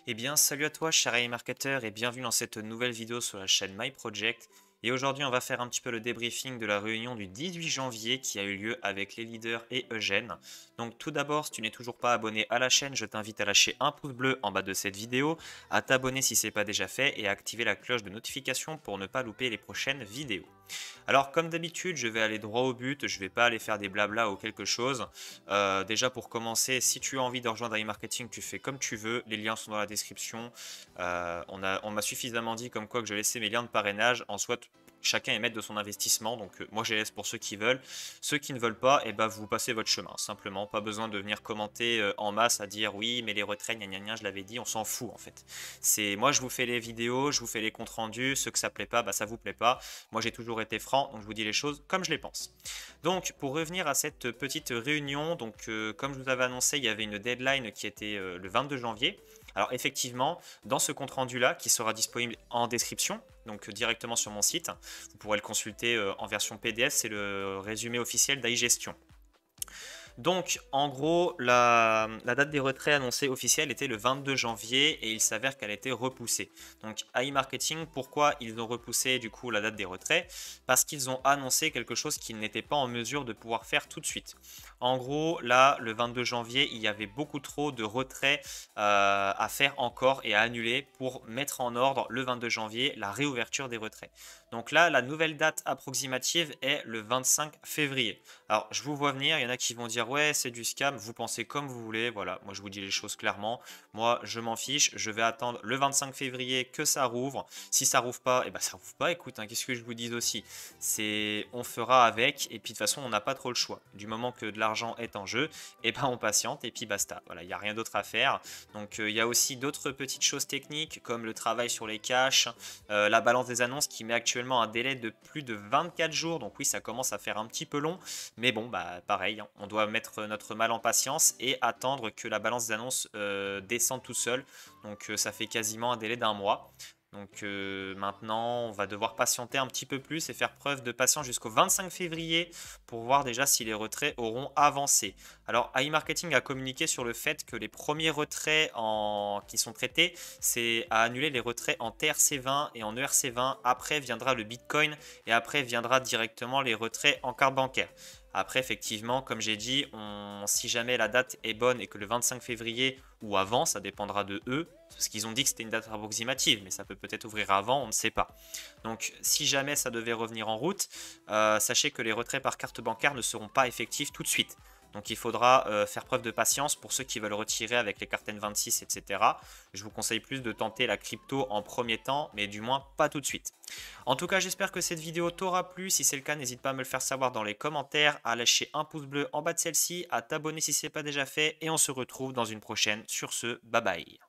Eh bien, salut à toi, cher AI marketeur, et bienvenue dans cette nouvelle vidéo sur la chaîne My Project. Et aujourd'hui, on va faire un petit peu le débriefing de la réunion du 18 janvier qui a eu lieu avec les leaders et Eugène. Donc, tout d'abord, si tu n'es toujours pas abonné à la chaîne, je t'invite à lâcher un pouce bleu en bas de cette vidéo, à t'abonner si ce n'est pas déjà fait et à activer la cloche de notification pour ne pas louper les prochaines vidéos. Alors, comme d'habitude, je vais aller droit au but, je vais pas aller faire des blabla ou quelque chose. Déjà, pour commencer, si tu as envie de rejoindre iMarketing, tu fais comme tu veux, les liens sont dans la description. On m'a suffisamment dit comme quoi que je laissais mes liens de parrainage. En soit, chacun est maître de son investissement, donc moi je les laisse pour ceux qui veulent. Ceux qui ne veulent pas, eh ben, vous passez votre chemin, simplement. Pas besoin de venir commenter en masse à dire oui, mais les retraits, gna gna gna, je l'avais dit, on s'en fout en fait. Moi, je vous fais les vidéos, je vous fais les comptes rendus, ceux que ça plaît pas, bah ça vous plaît pas. Moi, j'ai toujours été franc, donc je vous dis les choses comme je les pense. Donc, pour revenir à cette petite réunion, donc comme je vous avais annoncé, il y avait une deadline qui était le 22 janvier. Alors effectivement, dans ce compte-rendu-là, qui sera disponible en description, donc directement sur mon site, vous pourrez le consulter en version PDF, c'est le résumé officiel d'iGestion. Donc, en gros, la date des retraits annoncée officielle était le 22 janvier et il s'avère qu'elle a été repoussée. Donc, AI Marketing, pourquoi ils ont repoussé du coup la date des retraits? Parce qu'ils ont annoncé quelque chose qu'ils n'étaient pas en mesure de pouvoir faire tout de suite. En gros, là, le 22 janvier, il y avait beaucoup trop de retraits à faire encore et à annuler pour mettre en ordre le 22 janvier la réouverture des retraits. Donc là, la nouvelle date approximative est le 25 février. Alors, je vous vois venir, il y en a qui vont dire ouais, c'est du scam, vous pensez comme vous voulez. Voilà, moi je vous dis les choses clairement. Moi, je m'en fiche, je vais attendre le 25 février que ça rouvre. Si ça rouvre pas, et ben ça rouvre pas. Écoute, hein, qu'est-ce que je vous dis aussi? C'est on fera avec et puis de toute façon, on n'a pas trop le choix. Du moment que de l'argent est en jeu, et ben on patiente et puis basta. Voilà, il n'y a rien d'autre à faire. Donc il y a aussi d'autres petites choses techniques comme le travail sur les caches, la balance des annonces qui met actuellement un délai de plus de 24 jours. Donc oui, ça commence à faire un petit peu long. Mais bon, bah pareil, hein, on doit mettre notre mal en patience et attendre que la balance d'annonce descende tout seul. Donc ça fait quasiment un délai d'un mois. Donc maintenant, on va devoir patienter un petit peu plus et faire preuve de patience jusqu'au 25 février pour voir déjà si les retraits auront avancé. Alors, iMarketing a communiqué sur le fait que les premiers retraits qui sont traités, c'est à annuler les retraits en TRC20 et en ERC20. Après viendra le Bitcoin et après viendra directement les retraits en carte bancaire. Après, effectivement, comme j'ai dit, si jamais la date est bonne et que le 25 février ou avant, ça dépendra de eux, parce qu'ils ont dit que c'était une date approximative, mais ça peut peut-être ouvrir avant, on ne sait pas. Donc, si jamais ça devait revenir en route, sachez que les retraits par carte bancaire ne seront pas effectifs tout de suite. Donc il faudra faire preuve de patience pour ceux qui veulent retirer avec les cartes N26, etc. Je vous conseille plus de tenter la crypto en premier temps, mais du moins pas tout de suite. En tout cas, j'espère que cette vidéo t'aura plu. Si c'est le cas, n'hésite pas à me le faire savoir dans les commentaires, à lâcher un pouce bleu en bas de celle-ci, à t'abonner si ce n'est pas déjà fait, et on se retrouve dans une prochaine. Sur ce, bye bye.